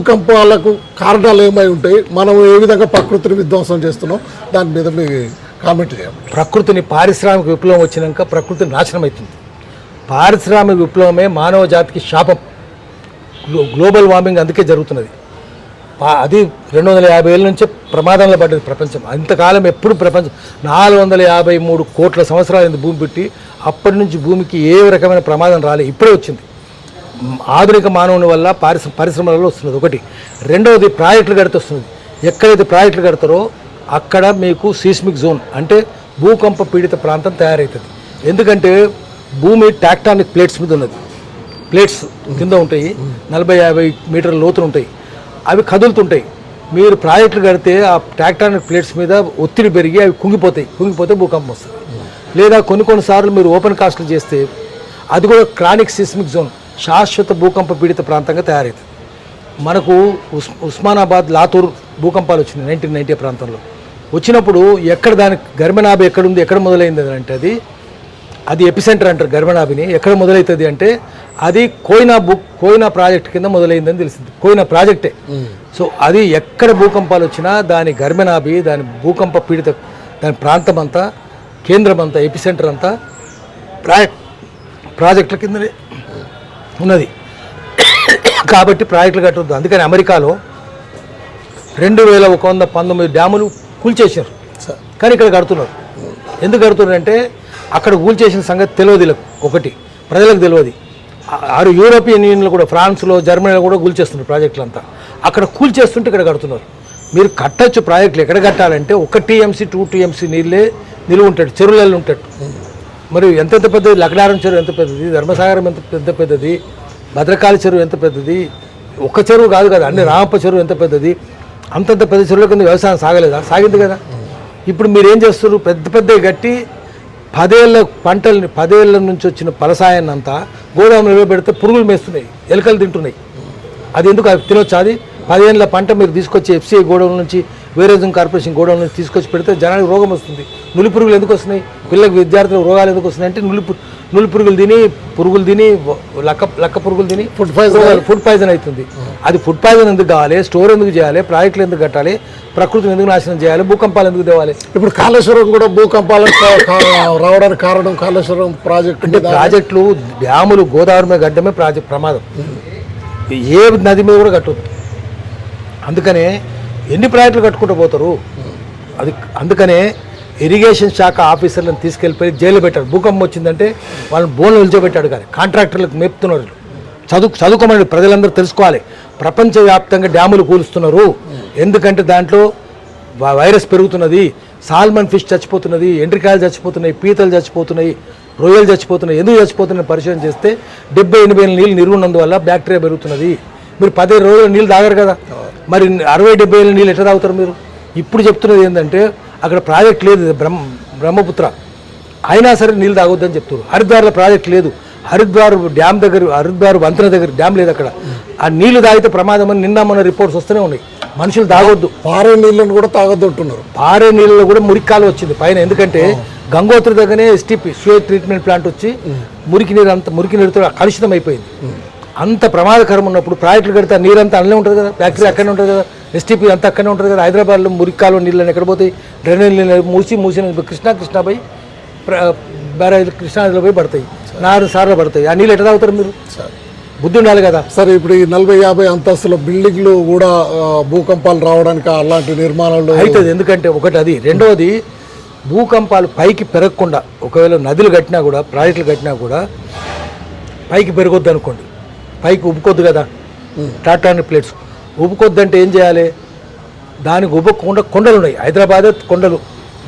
భూకంపాలకు కారణాలు ఏమై ఉంటాయి, మనం ఏ విధంగా ప్రకృతిని విధ్వంసం చేస్తున్నాం, దాని మీద మీ కామెంట్ చేయాలి. ప్రకృతిని పారిశ్రామిక విప్లవం వచ్చినాక ప్రకృతి నాశనం అవుతుంది. పారిశ్రామిక విప్లవమే మానవ జాతికి శాపం. గ్లోబల్ వార్మింగ్ అందుకే జరుగుతున్నది. అది 250 ఏళ్ళ నుంచే ప్రమాదంలో పడ్డది ప్రపంచం. అంతకాలం ఎప్పుడు ప్రపంచం 453 కోట్ల సంవత్సరాలు భూమి పెట్టి అప్పటి నుంచి భూమికి ఏ రకమైన ప్రమాదం రాలేదు. ఇప్పుడే వచ్చింది. ఆధునిక మానవుని వల్ల పరిశ్రమలలో వస్తున్నది ఒకటి. రెండవది ప్రాజెక్టులు కడితే వస్తున్నది. ఎక్కడైతే ప్రాజెక్టులు కడతారో అక్కడ మీకు సీస్మిక్ జోన్ అంటే భూకంప పీడిత ప్రాంతం తయారవుతుంది. ఎందుకంటే భూమి టాక్టానిక్ ప్లేట్స్ మీద ఉన్నది. ప్లేట్స్ కింద ఉంటాయి, 40-50 మీటర్ల లోతులు ఉంటాయి. అవి కదులుతుంటాయి. మీరు ప్రాజెక్టులు కడితే ఆ టాక్టానిక్ ప్లేట్స్ మీద ఒత్తిడి పెరిగి అవి కుంగిపోతే భూకంపం వస్తుంది. లేదా కొన్నిసార్లు మీరు ఓపెన్ కాస్ట్లు చేస్తే అది కూడా క్రానిక్ సిస్మిక్ జోన్, శాశ్వత భూకంప పీడిత ప్రాంతంగా తయారవుతుంది. మనకు ఉస్మానాబాద్, లాతూర్ భూకంపాలు వచ్చినాయి 1990 ప్రాంతంలో. వచ్చినప్పుడు ఎక్కడ దానికి గర్భనాభి ఎక్కడుంది, ఎక్కడ మొదలైంది అంటే అది ఎపిసెంటర్ అంటారు. గర్భనాభిని ఎక్కడ మొదలవుతుంది అంటే అది కోయినా ప్రాజెక్ట్ కింద మొదలైందని తెలిసింది. కోయినా ప్రాజెక్టే. సో అది ఎక్కడ భూకంపాలు వచ్చినా దాని గర్భనాభి, దాని భూకంప పీడిత దాని ప్రాంతం అంతా, కేంద్రం అంతా, ఎపిసెంటర్ అంతా ప్రాజెక్టుల కిందనే ఉన్నది. కాబట్టి ప్రాజెక్టులు కట్టవద్దు. అందుకని అమెరికాలో 2119 డ్యాములు కూల్చేసారు, కానీ ఇక్కడ కడుతున్నారు. ఎందుకు కడుతున్నారంటే అక్కడ కూల్చేసిన సంగతి తెలియదు ఒకటి, ప్రజలకు తెలియదు. యూరోపియన్ యూనియన్లో కూడా, ఫ్రాన్స్లో, జర్మనీలో కూడా కూల్చేస్తున్నారు ప్రాజెక్టులు అంతా. అక్కడ కూల్చేస్తుంటే ఇక్కడ కడుతున్నారు. మీరు కట్టచ్చు ప్రాజెక్టులు. ఎక్కడ కట్టాలంటే 1 TMC 2 TMC నీళ్ళే నిలువ ఉంటాడు, చెరువులలో ఉంటాడు. మరి ఎంత పెద్దది లక్డారం చెరువు ఎంత పెద్దది, ధర్మసాగరం ఎంత పెద్దది, భద్రకాళి చెరువు ఎంత పెద్దది, ఒక్క చెరువు కాదు కదా, అన్ని రామప్ప చెరువు ఎంత పెద్దది. అంతంత పెద్ద చెరువుల కింద వ్యవసాయం సాగలేదా? సాగింది కదా. ఇప్పుడు మీరు ఏం చేస్తారు, పెద్ద గట్టి 10 ఏళ్ళ పంటల్ని, 10 ఏళ్ళ నుంచి వచ్చిన పలసాయాన్ని అంతా గోదాములో పెడితే పురుగులు మేస్తున్నాయి, ఎలుకలు తింటున్నాయి. అది ఎందుకు తినొచ్చు? అది 10 ఏళ్ళ పంట మీరు తీసుకొచ్చి FCI గోడౌన్ నుంచి, వేరేజన్ కార్పొరేషన్ గోడౌన్ నుంచి తీసుకొచ్చి పెడితే జనానికి రోగం వస్తుంది. నులి పురుగులు ఎందుకు వస్తున్నాయి? పిల్లలకు, విద్యార్థులకు రోగాలు ఎందుకు వస్తున్నాయి అంటే నులి పురుగులు తిని లక్క పురుగులు తిని ఫుడ్ పాయిజన్ అవుతుంది. అది ఫుడ్ పాయిజన్ ఎందుకు కావాలి? స్టోర్ ఎందుకు చేయాలి? ప్రాజెక్టులు ఎందుకు కట్టాలి? ప్రకృతిని ఎందుకు నాశనం చేయాలి? భూకంపాలు ఎందుకు తేవాలి? ఇప్పుడు కాళేశ్వరం కూడా భూకంపాలకు రావడానికి కారణం కాళేశ్వరం ప్రాజెక్టు. అంటే ప్రాజెక్టులు, డ్యాములు, గోదావరి మీద గడ్డమే ప్రమాదం. ఏ నది మీద కూడా కట్టొద్దు. అందుకనే ఎన్ని ప్రాజెక్టులు కట్టుకుంటూ పోతారు. అందుకనే ఇరిగేషన్ శాఖ ఆఫీసర్లను తీసుకెళ్ళిపోయి జైలు పెట్టాడు. భూకంపం వచ్చిందంటే వాళ్ళని బోన్లు నిల్చోబెట్టాడు. కానీ కాంట్రాక్టర్లకు మేపుతున్నారు. చదువుకోమని ప్రజలందరూ తెలుసుకోవాలి. ప్రపంచవ్యాప్తంగా డ్యాములు కూలుస్తున్నారు. ఎందుకంటే దాంట్లో వైరస్ పెరుగుతున్నది, సాల్మన్ ఫిష్ చచ్చిపోతున్నది, ఎండ్రికాయలు చచ్చిపోతున్నాయి, పీతలు చచ్చిపోతున్నాయి, రొయ్యలు చచ్చిపోతున్నాయి. ఎందుకు చచ్చిపోతున్నాయి పరిశోధన చేస్తే 70-80 ఏళ్ళ నీళ్ళు నిరుగున్నందువల్ల బ్యాక్టీరియా పెరుగుతున్నది. మీరు 15 రోజులు నీళ్ళు తాగరు కదా, మరి 60-70 ఏళ్ళ నీళ్ళు ఎట్లా తాగుతారు మీరు? ఇప్పుడు చెప్తున్నది ఏంటంటే అక్కడ ప్రాజెక్ట్ లేదు, బ్రహ్మపుత్ర, అయినా సరే నీళ్ళు తాగొద్దని చెప్తున్నారు. హరిద్వార్లో ప్రాజెక్ట్ లేదు, హరిద్వార్ డ్యామ్ దగ్గర, హరిద్వార్ వంతెన దగ్గర డ్యామ్ లేదు. అక్కడ ఆ నీళ్లు తాగితే ప్రమాదం అని నిన్న మొన్న రిపోర్ట్స్ వస్తూనే ఉన్నాయి. మనుషులు తాగొద్దు. పారే నీళ్ళను కూడా తాగొద్దు అంటున్నారు. పారే నీళ్ళలో కూడా మురికాలు వచ్చింది పైన. ఎందుకంటే గంగోత్రి దగ్గరనే STP స్వేట్ ట్రీట్మెంట్ ప్లాంట్ వచ్చి మురికి నీరుతో కలుషితం అయిపోయింది. అంత ప్రమాదకరం ఉన్నప్పుడు ప్రాజెక్టులు కడితే నీరంతా అల్లనే ఉంటుంది కదా, బ్యాక్టీరియా అక్కడనే ఉంటుంది కదా, STP అంతా అక్కడనే ఉంటుంది కదా. హైదరాబాద్లో మురికాలు నీళ్ళని ఎక్కడ పోతాయి? డ్రైనేజ్ నీళ్ళు మూసిన కృష్ణా పోయి బ్యారేజ్ కృష్ణానదిలో పోయి పడతాయి, 4 సార్లు పడతాయి. ఆ నీళ్ళు ఎట్లా తాగుతారు మీరు? బుద్ధి ఉండాలి కదా. సరే, ఇప్పుడు ఈ 40-50 అంతస్తుల బిల్డింగ్లు కూడా భూకంపాలు రావడానికి అలాంటి నిర్మాణాలు అవుతుంది. ఎందుకంటే ఒకటి అది. రెండవది భూకంపాలు పైకి పెరగకుండా, ఒకవేళ నదులు కట్టినా కూడా, ప్రాజెక్టులు కట్టినా కూడా పైకి పెరగొద్దు అనుకోండి. పైకి ఉబ్బుకొద్దు కదా, టాటానిక్ ప్లేట్స్ ఉబ్బుకొద్దంటే ఏం చేయాలి? దానికి ఉబ్బకుండా కొండలు ఉన్నాయి. హైదరాబాద్ కొండలు,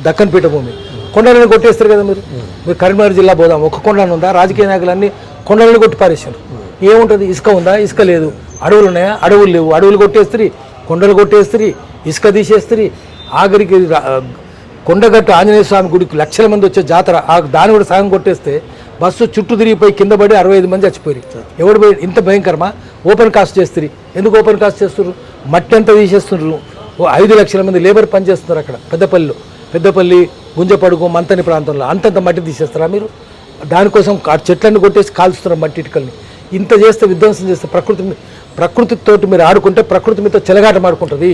దక్కన్ పీఠభూమి, కొండలను కొట్టేస్తారు కదా. మీరు కరీంనగర్ జిల్లా పోదాం, ఒక్క కొండలను ఉందా? రాజకీయ నాయకులన్నీ కొండలను కొట్టి పారేసారు. ఏముంటుంది? ఇసుక ఉందా? ఇసుక లేదు. అడవులు ఉన్నాయా? అడవులు లేవు. అడవులు కొట్టేస్తారు, కొండలు కొట్టేస్తారు, ఇసుక తీసేస్తారు. ఆఖరికి కొండగట్టు ఆంజనేయ స్వామి గుడికి లక్షల మంది వచ్చే జాతర, దాన్ని కూడా సగం కొట్టేస్తే బస్సు చుట్టూ తిరిగిపోయి కింద పడి 65 మంది చచ్చిపోయి. ఎవడు పోయి? ఇంత భయంకరమా? ఓపెన్ కాస్ట్ చేస్తారు. ఎందుకు ఓపెన్ కాస్ట్ చేస్తున్నారు? మట్టి అంతా తీసేస్తున్నారు. 5 లక్షల మంది లేబర్ పనిచేస్తున్నారు అక్కడ పెద్దపల్లి, గుంజపడుగు, మంతని ప్రాంతంలో. అంతంత మట్టి తీసేస్తారా మీరు? దానికోసం చెట్లన్నీ కొట్టేసి కాల్స్తున్నారు మట్టి ఇటుకల్ని. ఇంత చేస్తే విధ్వంసం చేస్తే ప్రకృతితోటి మీరు ఆడుకుంటే ప్రకృతి మీతో చెలగాటం ఆడుకుంటుంది.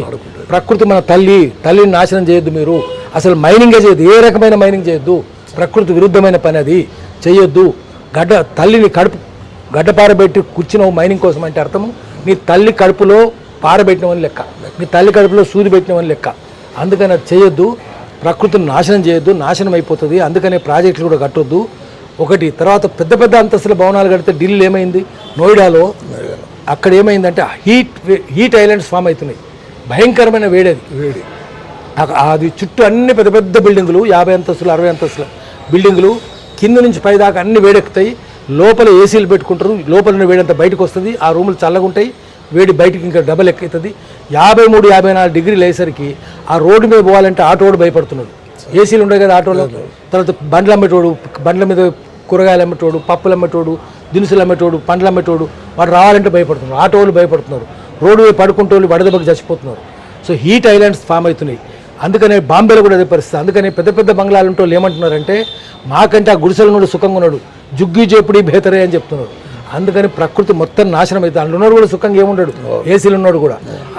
ప్రకృతి మన తల్లిని నాశనం చేయొద్దు. మీరు అసలు మైనింగే చేయొద్దు, ఏ రకమైన మైనింగ్ చేయొద్దు. ప్రకృతి విరుద్ధమైన పని అది చేయొద్దు. తల్లిని గడ్డ పారబెట్టి కూర్చున్నావు మైనింగ్ కోసం అంటే అర్థము నీ తల్లి కడుపులో పారబెట్టినవని లెక్క, నీ తల్లి కడుపులో సూది పెట్టినవని లెక్క. అందుకని అది చేయొద్దు, ప్రకృతిని నాశనం చేయొద్దు, నాశనం అయిపోతుంది. అందుకనే ప్రాజెక్టులు కూడా కట్టొద్దు. ఒకటి తర్వాత పెద్ద పెద్ద అంతస్తుల భవనాలు కడితే ఢిల్లీలో ఏమైంది, నోయిడాలో అక్కడ ఏమైందంటే హీట్ ఐలాండ్స్ ఫామ్ అవుతున్నాయి, భయంకరమైన వేడి. అది చుట్టూ అన్ని పెద్ద పెద్ద బిల్డింగులు 50 అంతస్తులు 60 అంతస్తుల బిల్డింగులు కింద నుంచి పైదాకా అన్ని వేడెక్కుతాయి. లోపల ఏసీలు పెట్టుకుంటారు, లోపల వేడంతా బయటకు వస్తుంది. ఆ రూములు చల్లగా ఉంటాయి, వేడి బయటికి ఇంకా డబల్ ఎక్కుతుంది. 53-54 డిగ్రీలు అయ్యేసరికి ఆ రోడ్డు మీద పోవాలంటే ఆటోడు భయపడుతున్నాడు. ఏసీలు ఉండే కదా ఆటోలో. తర్వాత బండ్లు అమ్మేటోడు, బండ్ల మీద కూరగాయలు అమ్మేటోడు, పప్పులు అమ్మేటోడు, దినుసులు అమ్మేటోడు, పండ్లు అమ్మేటోడు వాడు రావాలంటే భయపడుతున్నారు. ఆటోలు భయపడుతున్నారు, రోడ్డు మీద పడుకుంటే వాళ్ళు వడదెబ్బకి చచ్చిపోతున్నారు. సో హీట్ ఐలాండ్స్ ఫామ్ అవుతున్నాయి. అందుకనే బాంబేలో కూడా అదే పరిస్థితి. అందుకనే పెద్ద పెద్ద బంగ్లాలు ఉంటే వాళ్ళు ఏమంటున్నారంటే మాకంటే ఆ గుడిసెలు ఉన్నాడు సుఖంగా ఉన్నాడు, జుగ్గి చేపుడి బేతరే అని చెప్తున్నారు. అందుకని ప్రకృతి మొత్తం నాశనం అవుతుంది. అందులో ఉన్నాడు కూడా సుఖంగా ఏముండడు, ఏసీలు ఉన్నాడు కూడా.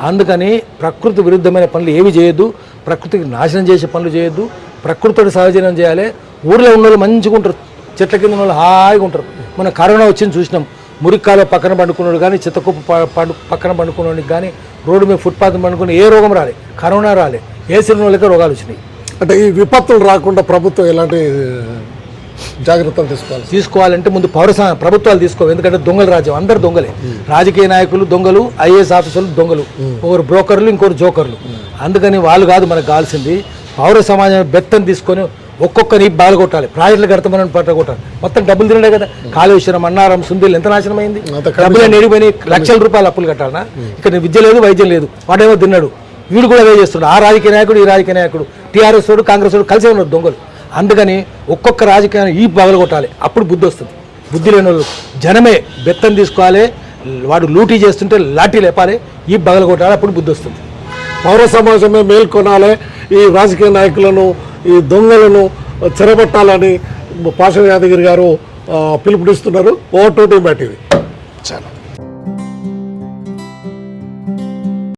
అందుకని ప్రకృతి విరుద్ధమైన పనులు ఏవి చేయొద్దు, ప్రకృతికి నాశనం చేసే పనులు చేయొద్దు, ప్రకృతితో సహజీవనం చేయాలి. ఊర్లో ఉన్న వాళ్ళు మంచిగా ఉంటారు, చెట్ల కింద ఉన్న వాళ్ళు హాయిగా ఉంటారు. మన కరోనా వచ్చింది చూసినాం, మురిక్కాలో పక్కన పండుకున్నాడు కానీ చిత్తకుప్ప పక్కన పండుకున్నాడికి కానీ రోడ్డు మీద ఫుట్పాత్ పండుకుని ఏ రోగం రాలే, కరోనా రాలే, ఏసీలు ఉన్న వాళ్ళకే రోగాలు వచ్చినాయి. అంటే ఈ విపత్తులు రాకుండా ప్రభుత్వం ఎలాంటి జాగ్రత్తలు తీసుకోవాలంటే ముందు ప్రభుత్వాలు తీసుకోవాలి. ఎందుకంటే దొంగల రాజ్యం, అందరు దొంగలే. రాజకీయ నాయకులు దొంగలు, ఐఏఎస్ ఆఫీసర్లు దొంగలు, ఒకరు బ్రోకర్లు, ఇంకొకరు జోకర్లు. అందుకని వాళ్ళు కాదు మనకు కావాల్సింది. పౌర సమాజం బెత్తం తీసుకొని ఒక్కొక్కరిని బాలగొట్టాలి, ప్రాజెక్టులు కడతామని పట్టగొట్టాలి. మొత్తం డబ్బులు తినడే కదా, కాళేశ్వరం, అన్నారం, సుందీలు ఎంత నాశనం అయింది. డబ్బులు నేడిపోయినాయి, లక్షల రూపాయలు అప్పులు కట్టాలన్నా. ఇక్కడ విద్య లేదు, వైద్యం లేదు, వాడేమో తిన్నాడు. వీడు కూడా అదే చేస్తున్నాడు. ఆ రాజకీయ నాయకుడు, ఈ రాజకీయ నాయకుడు, టీఆర్ఎస్ వాడు, కాంగ్రెస్ వాడు కలిసే ఉన్నారు దొంగలు. అందుకని ఒక్కొక్క రాజకీయాన్ని ఈ పగలగొట్టాలి, అప్పుడు బుద్ధి వస్తుంది. బుద్ధి లేని వాళ్ళు జనమే బెత్తం తీసుకోవాలి, వాడు లూటీ చేస్తుంటే లాఠీ లేపాలి, ఈ పగలగొట్టాలి, అప్పుడు బుద్ధి వస్తుంది. పౌర సమాజమే మేల్కొనాలి, ఈ రాజకీయ నాయకులను, ఈ దొంగలను చెరబట్టాలని పాషా యాదగిరి గారు పిలుపునిస్తున్నారు. ఓ2 టీవీ చాలా